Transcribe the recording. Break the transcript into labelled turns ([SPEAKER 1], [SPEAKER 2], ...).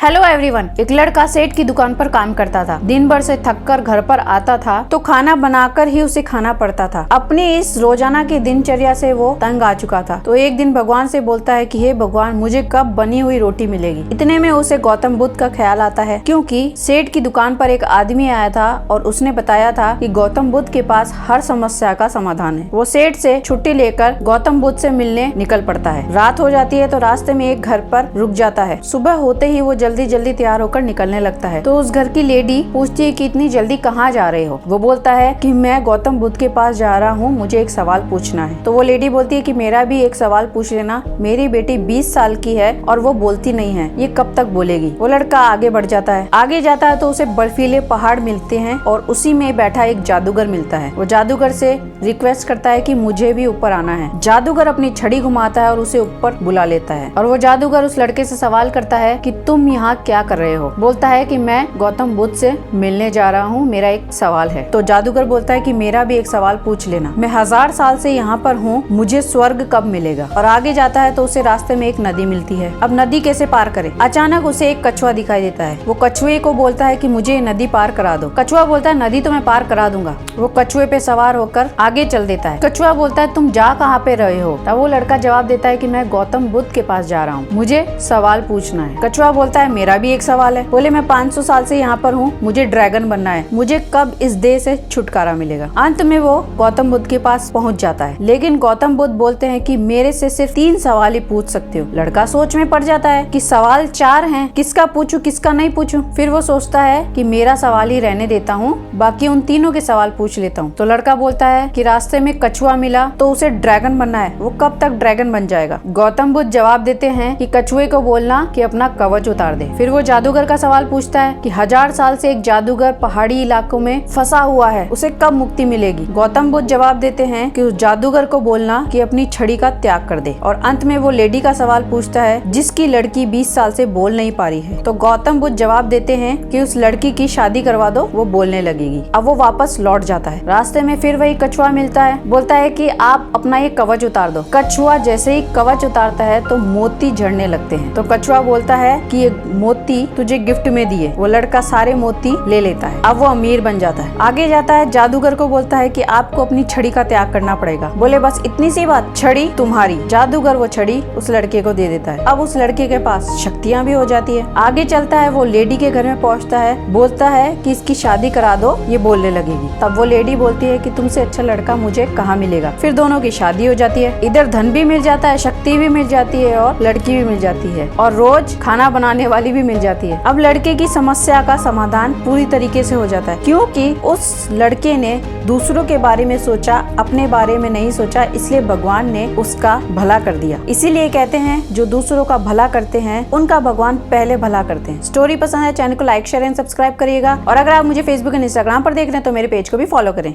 [SPEAKER 1] Hello everyone. एक लड़का सेठ की दुकान पर काम करता था। दिन भर से थककर घर पर आता था तो खाना बनाकर ही उसे खाना पड़ता था। अपनी इस रोजाना की दिनचर्या से वो तंग आ चुका था। तो एक दिन भगवान से बोलता है कि हे भगवान, मुझे कब बनी हुई रोटी मिलेगी। इतने में उसे गौतम बुद्ध का ख्याल आता है, क्योंकि सेठ की दुकान पर एक आदमी आया था और उसने बताया था कि गौतम बुद्ध के पास हर समस्या का समाधान है। वो सेठ से छुट्टी लेकर गौतम बुद्ध से मिलने निकल पड़ता है। रात हो जाती है तो रास्ते में एक घर पर रुक जाता है। सुबह होते ही वो जल्दी जल्दी तैयार होकर निकलने लगता है। तो उस घर की लेडी पूछती है कि इतनी जल्दी कहाँ जा रहे हो। वो बोलता है कि मैं गौतम बुद्ध के पास जा रहा हूँ, मुझे एक सवाल पूछना है। तो वो लेडी बोलती है कि मेरा भी एक सवाल पूछ लेना, मेरी बेटी 20 साल की है और वो बोलती नहीं है, ये कब तक बोलेगी। वो लड़का आगे बढ़ जाता है। आगे जाता है तो उसे बर्फीले पहाड़ मिलते हैं और उसी में बैठा एक जादूगर मिलता है। वो जादूगर से रिक्वेस्ट करता है कि मुझे भी ऊपर आना है। जादूगर अपनी छड़ी घुमाता है और उसे ऊपर बुला लेता है। और वो जादूगर उस लड़के से सवाल करता है कि तुम यहाँ क्या कर रहे हो। बोलता है कि मैं गौतम बुद्ध से मिलने जा रहा हूँ, मेरा एक सवाल है। तो जादूगर बोलता है कि मेरा भी एक सवाल पूछ लेना, मैं 1000 साल से यहाँ पर हूँ, मुझे स्वर्ग कब मिलेगा। और आगे जाता है तो उसे रास्ते में एक नदी मिलती है। अब नदी कैसे पार करे। अचानक उसे एक कछुआ दिखाई देता है। वो कछुए को बोलता है कि मुझे नदी पार करा दो। कछुआ बोलता है नदी तो मैं पार करा दूंगा। वो कछुए पे सवार होकर आगे चल देता है। कछुआ बोलता है तुम जा कहाँ पे रहे हो। तब वो लड़का जवाब देता है कि मैं गौतम बुद्ध के पास जा रहा हूँ, मुझे सवाल पूछना है। कछुआ बोलता है मेरा भी एक सवाल है। बोले मैं 500 साल से यहाँ पर हूँ, मुझे ड्रैगन बनना है, मुझे कब इस देह से छुटकारा मिलेगा। अंत में वो गौतम बुद्ध के पास पहुँच जाता है, लेकिन गौतम बुद्ध बोलते हैं कि मेरे से सिर्फ 3 सवाल ही पूछ सकते हो। लड़का सोच में पड़ जाता है कि सवाल 4 हैं, किसका पूछूं किसका नहीं पूछूं। फिर वो सोचता है कि मेरा सवाल ही रहने देता हूँ, बाकी उन तीनों के सवाल पूछ लेता हूँ। तो लड़का बोलता है कि रास्ते में कछुआ मिला तो उसे ड्रैगन बनना है, वो कब तक ड्रैगन बन जाएगा। गौतम बुद्ध जवाब देते हैं कि कछुए को बोलना कि अपना कवच उतार दे। फिर वो जादूगर का सवाल पूछता है कि 1000 साल से एक जादूगर पहाड़ी इलाकों में फंसा हुआ है, उसे कब मुक्ति मिलेगी। गौतम बुद्ध जवाब देते हैं कि उस जादूगर को बोलना कि अपनी छड़ी का त्याग कर दे। और अंत में वो लेडी का सवाल पूछता है जिसकी लड़की 20 साल से बोल नहीं पा रही है। तो गौतम बुद्ध जवाब देते हैं कि उस लड़की की शादी करवा दो, वो बोलने लगेगी। अब वो वापस लौट जाता है। रास्ते में फिर वही कछुआ मिलता है, बोलता है कि आप अपना ये कवच उतार दो। कछुआ जैसे ही कवच उतारता है तो मोती झड़ने लगते हैं। तो कछुआ बोलता है कि ये मोती तुझे गिफ्ट में दिए। वो लड़का सारे मोती ले लेता है। अब वो अमीर बन जाता है। आगे जाता है, जादूगर को बोलता है कि आपको अपनी छड़ी का त्याग करना पड़ेगा। बोले बस इतनी सी बात, छड़ी तुम्हारी। जादूगर वो छड़ी उस लड़के को दे देता है। अब उस लड़के के पास शक्तियाँ भी हो जाती है। आगे चलता है, वो लेडी के घर में पहुँचता है, बोलता है कि इसकी शादी करा दो, ये बोलने लगेगी। तब वो लेडी बोलती है कि तुमसे अच्छा लड़का मुझे कहाँ मिलेगा। फिर दोनों की शादी हो जाती है। इधर धन भी मिल जाता है, शक्ति भी मिल जाती है और लड़की भी मिल जाती है और रोज खाना बनाने वाली भी मिल जाती है। अब लड़के की समस्या का समाधान पूरी तरीके से हो जाता है, क्योंकि उस लड़के ने दूसरों के बारे में सोचा, अपने बारे में नहीं सोचा, इसलिए भगवान ने उसका भला कर दिया। इसीलिए कहते हैं जो दूसरों का भला करते हैं उनका भगवान पहले भला करते हैं। स्टोरी पसंद है, चैनल को लाइक शेयर एंड सब्सक्राइब करिएगा। और अगर आप मुझे फेसबुक एंड इंस्टाग्राम पर देख रहे हैं तो मेरे पेज को भी फॉलो करें।